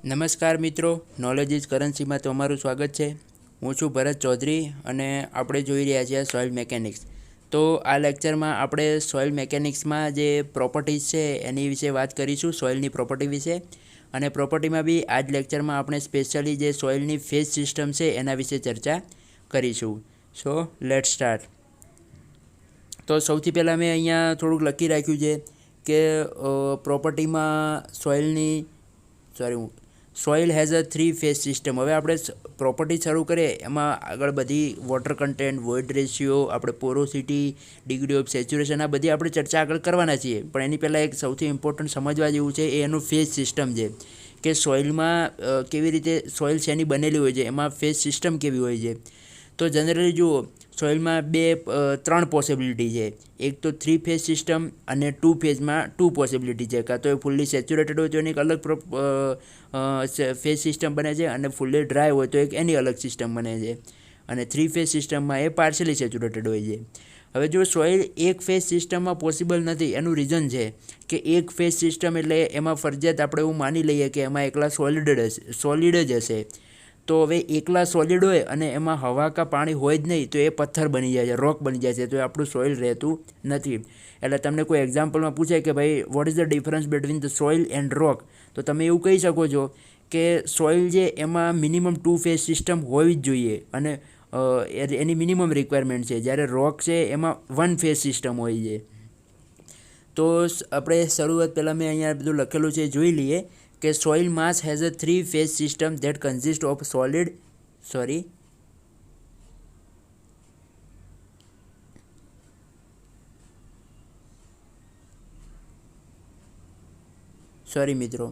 નમસ્કાર મિત્રો, knowledge is કરન્સીમાં તમારું સ્વાગત છે. હું છું ભરત ચૌધરી અને આપણે જોઈ રહ્યા છીએ સોઇલ મેકેનિક્સ. તો આ લેક્ચરમાં આપણે સોઇલ મેકેનિક્સમાં જે પ્રોપર્ટીઝ છે એની વિશે વાત કરીશું, સોઇલની પ્રોપર્ટી વિશે. અને પ્રોપર્ટીમાં બી આ જ લેક્ચરમાં આપણે સ્પેશિયલી જે સોઇલની ફેઝ સિસ્ટમ છે એના વિશે ચર્ચા કરીશું. So let start. તો સૌથી પહેલાં મેં અહીંયા થોડુંક લખી રાખ્યું છે કે પ્રોપર્ટીમાં soil has a 3 phase system. હવે આપણે પ્રોપર્ટી શરૂ કરીએ એમાં આગળ બધી વોટર કન્ટેન્ટ, વોઇડ રેશિયો, આપણે પોરોસિટી, ડિગ્રી ઓફ સેચ્યુરેશન, આ બધી આપણે ચર્ચા આગળ કરવાના છીએ. પણ એની પહેલાં એક સૌથી ઇમ્પોર્ટન્ટ સમજવા જેવું છે એ એનું ફેઝ સિસ્ટમ છે કે સોઇલમાં કેવી રીતે સોઇલ શેની બનેલી હોય છે, એમાં ફેઝ સિસ્ટમ કેવી હોય છે. તો જનરલી જુઓ, સોઇલમાં ત્રણ પોસિબિલિટી છે. એક તો 3 ફેઝ સિસ્ટમ અને 2 ફેઝમાં 2 પોસિબિલિટી છે. કાં તો એ ફૂલ્લી સેચ્યુરેટેડ હોય તો એની એક અલગ ફેઝ સિસ્ટમ બને છે અને ફૂલ્લી ડ્રાય હોય તો એક એની અલગ સિસ્ટમ બને છે. અને 3 ફેઝ સિસ્ટમમાં એ પાર્શિયલી સેચ્યુરેટેડ હોય છે. હવે જો સોઇલ એક ફેઝ સિસ્ટમમાં પોસિબલ નથી, એનું રીઝન છે કે એક ફેઝ સિસ્ટમ એટલે એમાં ફરજિયાત આપણે એવું માની લઈએ કે એમાં એકલા સોલિડ જ હશે. તો હવે એકલા સોલિડ હોય અને એમાં હવા કે પાણી હોય જ નહીં તો એ પથ્થર બની જાય છે, રોક બની જાય છે, તો એ આપણું સોઇલ રહેતું નથી. એટલે તમને કોઈ એક્ઝામ્પલમાં પૂછે કે ભાઈ what is the difference between the soil and rock, તો તમે એવું કહી શકો છો કે સોઇલ છે એમાં મિનિમમ 2 ફેઝ સિસ્ટમ હોવી જ જોઈએ અને એની મિનિમમ રિક્વાયરમેન્ટ છે. જ્યારે રોક છે એમાં 1 ફેઝ સિસ્ટમ હોય છે. તો આપણે શરૂઆત પહેલાં મેં અહીંયા બધું લખેલું છે જોઈ લઈએ કે soil mass has a 3 phase system that consist of sorry મિત્રો.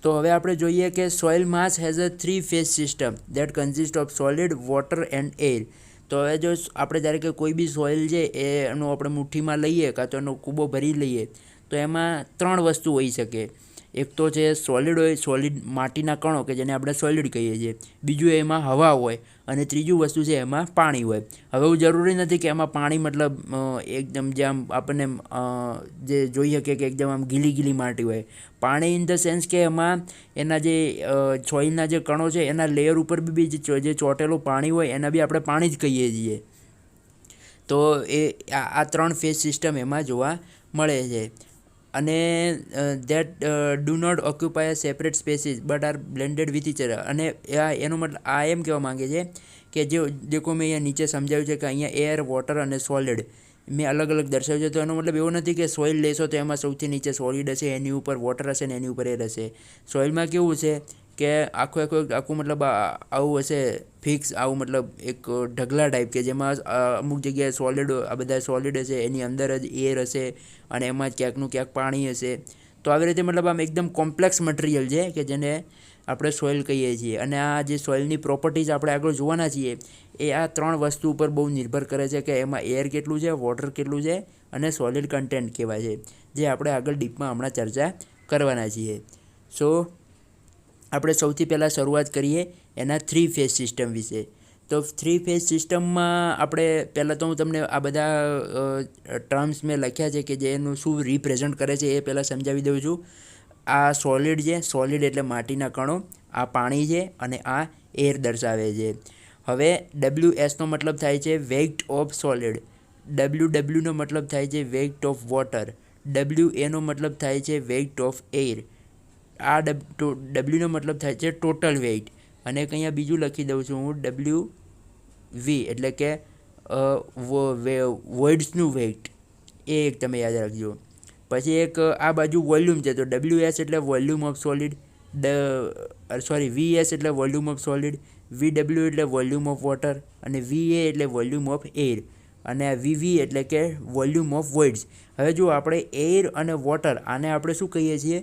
તો હવે આપણે જોઈએ કે soil mass has a 3 phase system that consist of solid, water and air. તો હવે જો આપણે જ્યારે કે કોઈ બી સોઇલ છે એનું આપણે મુઠ્ઠીમાં લઈએ કાં તો એનો કૂબો ભરી લઈએ તો એમાં 3 વસ્તુ હોઈ શકે. એક તો છે સોલિડ માટીના કણો કે જેને આપણે સોલિડ કહીએ છીએ. બીજું એમાં હવા હોય અને ત્રીજું વસ્તુ છે એમાં પાણી હોય. હવે એવું જરૂરી નથી કે એમાં પાણી મતલબ એકદમ જે આમ આપણને જે જોઈએ કે એકદમ આમ ગીલી માટી હોય. પાણી ઇન ધ સેન્સ કે એમાં એના જે સોઇલના જે કણો છે એના લેયર ઉપર બી જે ચોટેલું પાણી હોય એના બી આપણે પાણી જ કહીએ છીએ. તો આ 3 ફેઝ સિસ્ટમ એમાં જોવા મળે છે. અને that do not occupy separate spaces but are blended with each other. અને એનો મતલબ આ એમ કહેવા માંગે છે કે જે દેખો મેં અહીંયા નીચે સમજાવ્યું છે કે અહીંયા એર, વોટર અને સોલિડ મેં અલગ અલગ દર્શાવ્યું છે. તો એનો મતલબ એવો નથી કે સોઇલ લેશો તો એમાં સૌથી નીચે સોલિડ હશે, એની ઉપર વોટર હશે ને એની ઉપર એર હશે. સોઇલમાં કેવું છે કે આખું મતલબ આવું હશે ફિક્સ, આવું મતલબ એક ઢગલા ટાઈપ કે જેમાં અમુક જગ્યાએ આ બધા સોલિડ હશે, એની અંદર જ એર હશે અને એમાં જ ક્યાંકનું ક્યાંક પાણી હશે. તો આવી રીતે મતલબ આમ એકદમ કોમ્પ્લેક્સ મટીરિયલ છે કે જેને આપણે સોઇલ કહીએ છીએ. અને આ જે સોઇલની પ્રોપર્ટીઝ આપણે આગળ જોવાના છીએ એ આ 3 વસ્તુ ઉપર બહુ નિર્ભર કરે છે કે એમાં એર કેટલું છે, વોટર કેટલું છે અને સોલિડ કન્ટેન્ટ કેવા છે, જે આપણે આગળ ડીપમાં હમણાં ચર્ચા કરવાના છીએ. સો આપણે સૌથી પહેલાં શરૂઆત કરીએ એના 3 ફેઝ સિસ્ટમ વિશે. તો 3 ફેઝ સિસ્ટમમાં આપણે પહેલાં તો હું તમને આ બધા ટર્મ્સ મેં લખ્યા છે કે જે એનું શું રિપ્રેઝન્ટ કરે છે એ પહેલાં સમજાવી દઉં છું. આ સોલિડ છે, સોલિડ એટલે માટીના કણો, આ પાણી છે અને આ એર દર્શાવે છે. હવે WS નો મતલબ થાય છે વેઇટ ઓફ સોલિડ, WW નો મતલબ થાય છે વેઇટ ઓફ વોટર, WA નો મતલબ થાય છે વેઇટ ઓફ એર, આ W નો મતલબ થાય છે ટોટલ વેઇટ. અને એક અહીંયા બીજું લખી દઉં છું હું WV એટલે કે વોઇડ્સનું વેઇટ, એ એક તમે યાદ રાખજો. પછી એક આ બાજુ વોલ્યુમ છે તો WS એટલે વોલ્યુમ ઓફ સોલિડ, VS એટલે વોલ્યુમ ઓફ સોલિડ, VW એટલે વોલ્યુમ ઓફ વોટર અને VA એટલે વોલ્યુમ ઓફ એર અને આ VV એટલે કે વોલ્યુમ ઓફ વોઇડ્સ. હવે જો આપણે એર અને વોટર આને આપણે શું કહીએ છીએ?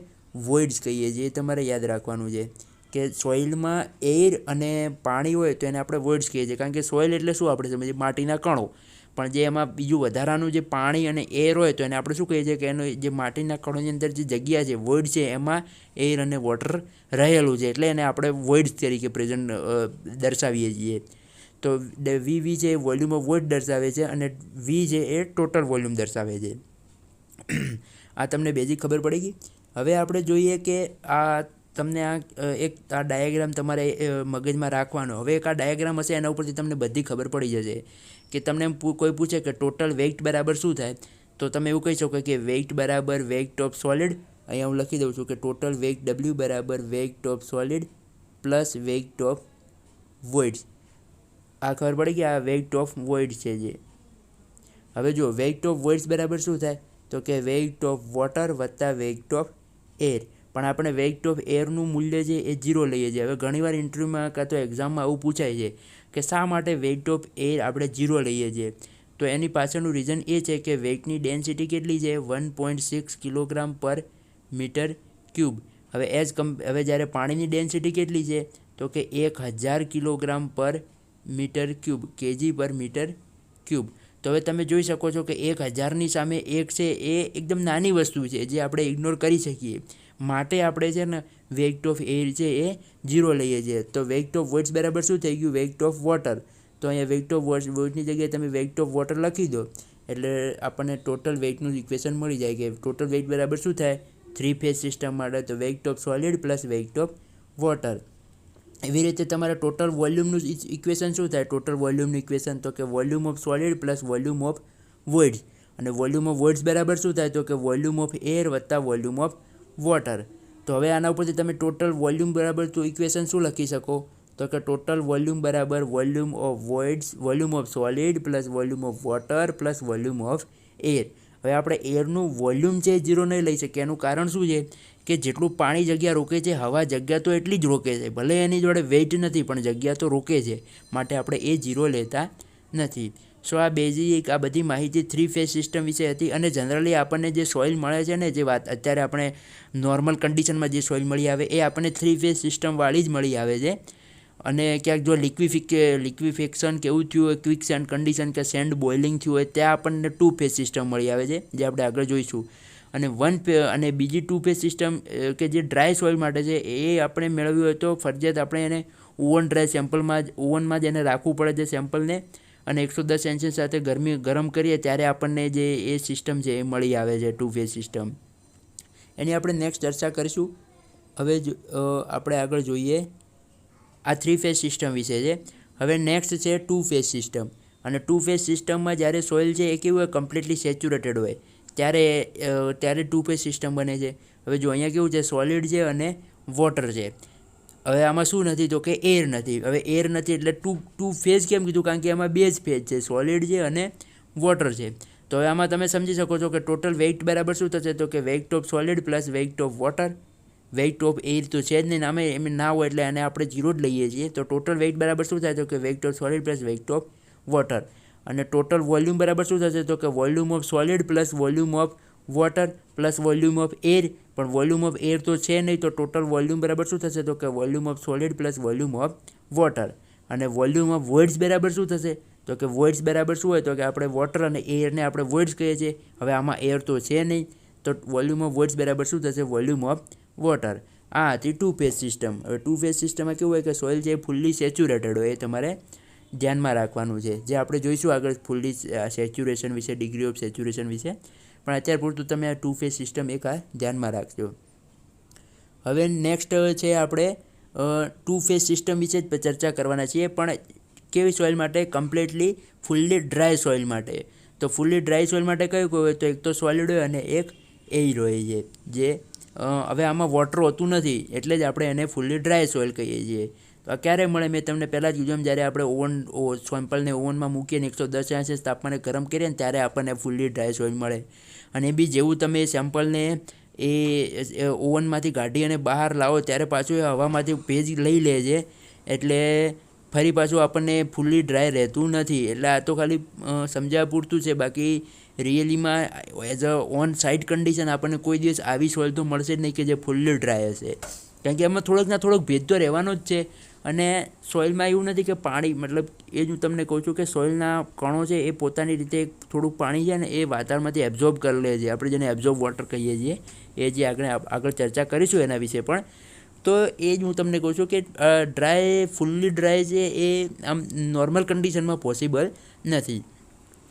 વોઇડ્સ કહીએ છીએ. એ તમારે યાદ રાખવાનું છે કે સોઇલમાં એર અને પાણી હોય તો એને આપણે વોઇડ્સ કહીએ છીએ. કારણ કે સોઇલ એટલે શું આપણે સમજીએ માટીના કણો, પણ જે એમાં બીજું વધારાનું જે પાણી અને એર હોય તો એને આપણે શું કહીએ છીએ કે એનો જે માટીના કણોની અંદર જે જગ્યા છે વોઇડ છે એમાં એર અને વોટર રહેલું છે, એટલે એને આપણે વોઇડ્સ તરીકે દર્શાવીએ છીએ. તો VV છે એ વોલ્યુમ ઓફ વોઇડ દર્શાવે છે અને V છે એ ટોટલ વોલ્યુમ દર્શાવે છે. આ તમને બેઝિક ખબર પડી ગઈ. હવે આપણે જોઈએ કે આ તમને એક આ ડાયાગ્રામ તમારે મગજમાં રાખવાનો. હવે એક આ ડાયાગ્રામ હશે એના ઉપરથી તમને બધી ખબર પડી જશે કે તમને કોઈ પૂછે કે ટોટલ વેઇટ બરાબર શું થાય, તો તમે એવું કહી શકો કે વેઇટ બરાબર વેઇટ ઓફ સોલિડ. અહીંયા હું લખી દઉં છું કે ટોટલ વેઇટ W બરાબર weight of solid plus weight of voids. આ ખબર પડી કે આ વેઇટ ઓફ વોઇડ છે જે. હવે જો વેઇટ ઓફ વોઇડ્સ બરાબર શું થાય, તો કે વેઇટ ઓફ વોટર વત્તા વેઇટ ઓફ એર. પણ આપણે વેઇટ ઓફ એરનું મૂલ્ય છે એ 0 લઈએ છીએ. હવે ઘણીવાર ઇન્ટરવ્યૂમાં કાં તો એક્ઝામમાં આવું પૂછાય છે કે શા માટે વેઇટ ઓફ એર આપણે 0 લઈએ છીએ. તો એની પાછળનું રીઝન એ છે કે વેઇટની ડેન્સિટી કેટલી છે, 1.6 કિલોગ્રામ પર મીટર ક્યુબ. હવે જ્યારે પાણીની ડેન્સિટી કેટલી છે, તો કે 1000 કિલોગ્રામ પર મીટર ક્યુબ, કેજી પર મીટર ક્યુબ. તો હવે તમે જોઈ શકો છો કે 1000ની સામે 1 છે એ એકદમ નાની વસ્તુ છે જે આપણે ઇગ્નોર કરી શકીએ. માટે આપણે છે ને વેઇટ ઓફ એર છે એ 0 લઈએ છીએ. તો વેઇટ ઓફ વોઇડ્સ બરાબર શું થઈ ગયું, વેઇટ ઓફ વોટર. તો અહીંયા વેઇટ ઓફ વોઇડ્સની જગ્યાએ તમે વેઇટ ઓફ વોટર લખી દો એટલે આપણને ટોટલ વેઇટનું ઇક્વેશન મળી જાય કે ટોટલ વેઇટ બરાબર શું થાય 3 ફેઝ સિસ્ટમ માટે, તો weight of solid plus weight of water. એવી રીતે તમારે ટોટલ વોલ્યુમનું ઇક્વેશન શું થાય, ટોટલ વોલ્યુમનું ઇક્વેશન તો કે volume of solid plus volume of voids. અને વોલ્યુમ ઓફ વોઇડ્સ બરાબર શું થાય, તો કે વોલ્યુમ ઓફ એર વત્તા વોલ્યુમ ઓફ વોટર. તો હવે આના ઉપરથી તમે ટોટલ વોલ્યુમ બરાબર તો ઇક્વેશન શું લખી શકો, તો કે ટોટલ વોલ્યુમ બરાબર volume of voids, volume of solid plus volume of water plus volume of air. હવે આપણે એરનું વોલ્યુમ છે 0 નહીં લઈ શકીએ. એનું કારણ શું છે કે જેટલું પાણી જગ્યા રોકે છે, હવા જગ્યા તો એટલી જ રોકે છે, ભલે એની જોડે વેઇટ નથી પણ જગ્યા તો રોકે છે, માટે આપણે એ 0 લેતા નથી. સો આ બેઝિક આ બધી માહિતી 3 ફેઝ સિસ્ટમ વિશે હતી. અને જનરલી આપણને જે સોઇલ મળે છે ને, જે વાત અત્યારે આપણે નોર્મલ કન્ડિશનમાં જે સોઇલ મળી આવે એ આપણને 3 ફેઝ સિસ્ટમવાળી જ મળી આવે છે. અને ક્યાંક જો લિક્વિફિકેશન કે એવું થયું હોય, ક્વિક સેન્ડ કન્ડિશન કે સેન્ડ બોઇલિંગ થયું હોય, ત્યાં આપણને 2 ફેઝ સિસ્ટમ મળી આવે છે, જે આપણે આગળ જોઈશું. અને બીજી 2 ફેઝ સિસ્ટમ કે જે ડ્રાય સોઇલ માટે છે એ આપણે મેળવ્યું હોય તો ફરજિયાત આપણે એને ઓવન ડ્રાય ઓવનમાં જ એને રાખવું પડે છે સેમ્પલને. અને 110 સેન્સિયસ સાથે ગરમ કરીએ ત્યારે આપણને જે એ સિસ્ટમ છે એ મળી આવે છે 2 ફેઝ સિસ્ટમ. એની આપણે નેક્સ્ટ ચર્ચા કરીશું. હવે આપણે આગળ જોઈએ આ 3 ફેઝ સિસ્ટમ વિશે છે. હવે નેક્સ્ટ છે 2 ફેઝ સિસ્ટમ. અને 2 ફેઝ સિસ્ટમમાં જ્યારે સોઇલ છે એ કેવું હોય, કમ્પ્લીટલી સેચ્યુરેટેડ હોય, ત્યારે 2 ફેઝ સિસ્ટમ બને છે. હવે જો અહીંયા કેવું છે, સોલિડ છે અને વોટર છે. હવે આમાં શું નથી, તો કે એર નથી. હવે એર નથી એટલે ટુ ફેઝ કેમ કીધું, કારણ કે એમાં 2 જ ફેઝ છે, સોલિડ છે અને વોટર છે. તો હવે આમાં તમે સમજી શકો છો કે ટોટલ વેઇટ બરાબર શું થશે, તો કે weight of solid plus weight of water. Weight of air તો છે જ નહીં, નામે એમ ના હોય એટલે એને આપણે 0 જ લઈએ છીએ. તો ટોટલ વેઇટ બરાબર શું થાય, તો કે weight of solid plus weight of water. અને ટોટલ વોલ્યુમ બરાબર શું થશે, તો કે volume of solid plus volume of water plus volume of air. પણ વોલ્યુમ ઓફ એર તો છે નહીં, તો ટોટલ વોલ્યુમ બરાબર શું થશે, તો કે volume of solid plus volume of water. અને વોલ્યુમ ઓફ વોઇડ્સ બરાબર શું થશે, તો કે વોઇડ્સ બરાબર શું હોય, તો કે આપણે વોટર અને એરને આપણે વોઇડ્સ કહીએ છીએ. હવે આમાં એર તો છે નહીં, તો વોલ્યુમ ઓફ વોઇડ્સ બરાબર શું થશે, વોલ્યુમ ઓફ વોટર. આ હતી 2 ફેઝ સિસ્ટમ. હવે 2 ફેઝ સિસ્ટમમાં કેવું હોય કે સોઇલ છે ફૂલ્લી સેચ્યુરેટેડ હોય, એ તમારે ધ્યાનમાં રાખવાનું છે, જે આપણે જોઈશું આગળ ફૂલ્લી સેચ્યુરેશન વિશે, ડિગ્રી ઓફ સેચ્યુરેશન વિશે. પણ અત્યાર પૂરતું તમે આ 2 ફેઝ સિસ્ટમ એક આ ધ્યાનમાં રાખજો. હવે નેક્સ્ટ છે આપણે 2 ફેઝ સિસ્ટમ વિશે જ ચર્ચા કરવાના છીએ, પણ કેવી સોઇલ માટે, કમ્પ્લીટલી ફૂલ્લી ડ્રાય સોઇલ માટે. તો ફૂલ્લી ડ્રાય સોઇલ માટે કયું હોય, તો એક તો સોલિડ હોય અને એક એર હોય છે. જે હવે આમાં વોટર હોતું નથી એટલે જ આપણે એને ફૂલ્લી ડ્રાય સોઇલ કહીએ છીએ. તો આ ક્યારે મળે, મેં તમને પહેલાં જ કીધું એમ, જ્યારે આપણે સેમ્પલને ઓવનમાં મૂકીને 110 સેલ્સિયસ તાપમાને ગરમ કરીએ ને ત્યારે આપણને ફૂલ્લી ડ્રાય સોઇલ મળે. અને બી જેવું તમે એ સેમ્પલને એ ઓવનમાંથી કાઢી અને બહાર લાવો ત્યારે પાછું એ હવામાંથી ભેજ લઈ લે છે, એટલે ફરી પાછું આપણને ફૂલ્લી ડ્રાય રહેતું નથી. એટલે આ તો ખાલી સમજાવવા પૂરતું છે. બાકી રિયલીમાં as a on site condition આપણને કોઈ દિવસ આવી સોઇલ તો મળશે જ નહીં કે જે ફૂલ્લી ડ્રાય હશે, કારણ કે એમાં થોડોક ભેજ તો રહેવાનો જ છે. અને સોઇલમાં એવું નથી કે પાણી, મતલબ એ જ હું તમને કહું છું કે સોઇલના કણો છે એ પોતાની રીતે થોડુંક પાણી છે ને એ વાતાવરણમાંથી એબ્ઝોર્બ કરી લે છે, આપણે જેને એબ્ઝોર્બ વોટર કહીએ છીએ. એ જે આગળ ચર્ચા કરીશું એના વિશે પણ. તો એ જ હું તમને કહું છું કે ફૂલ્લી ડ્રાય છે એ આમ નોર્મલ કન્ડિશનમાં પોસિબલ નથી.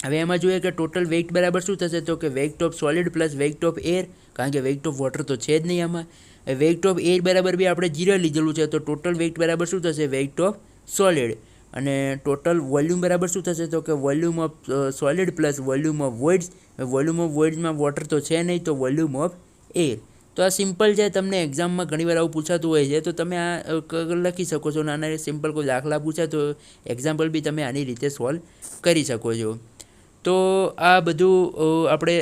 હવે એમાં જોઈએ કે ટોટલ વેઇટ બરાબર શું થશે, તો કે weight of solid plus weight of air, કારણ કે વેઇટ ઓફ વોટર તો છે જ નહીં આમાં. વેઇટ ઓફ એર બરાબર બી આપણે 0 લીધેલું છે, તો ટોટલ વેઇટ બરાબર શું થશે? Weight of solid. અને ટોટલ વોલ્યુમ બરાબર શું થશે? તો કે volume of solid plus volume of voids. Volume of વોઇડ્સમાં વોટર તો છે નહીં, તો વોલ્યુમ ઓફ એર. તો આ સિમ્પલ છે, તમને એક્ઝામમાં ઘણીવાર આવું પૂછાતું હોય છે, તો તમે આ લખી શકો છો. નાના સિમ્પલ કોઈ દાખલા પૂછાય તો એક્ઝામ્પલ બી તમે આની રીતે સોલ્વ કરી શકો છો. તો આ બધું આપણે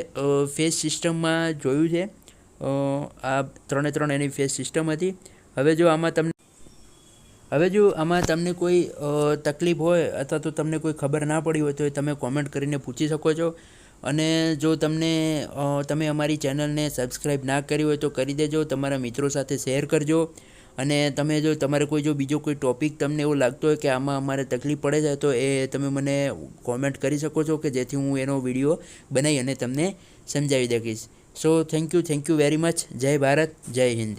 ફેઝ સિસ્ટમમાં જોયું છે. આ 3 એની ફેઝ સિસ્ટમ હતી. હવે જો આમાં તમને કોઈ તકલીફ હોય અથવા તો તમને કોઈ ખબર ના પડી હોય તો એ તમે કોમેન્ટ કરીને પૂછી શકો છો. અને જો તમે અમારી ચેનલને સબસ્ક્રાઈબ ના કરી હોય તો કરી દેજો, તમારા મિત્રો સાથે શેર કરજો. અને તમારે બીજો કોઈ ટૉપિક તમને એવું લાગતો હોય કે આમાં અમારે તકલીફ પડે છે, તો એ તમે મને કોમેન્ટ કરી શકો છો, કે જેથી હું એનો વિડીયો બનાવી અને તમને સમજાવી શકીશ. So thank you very much. જય ભારત, જય હિન્દ.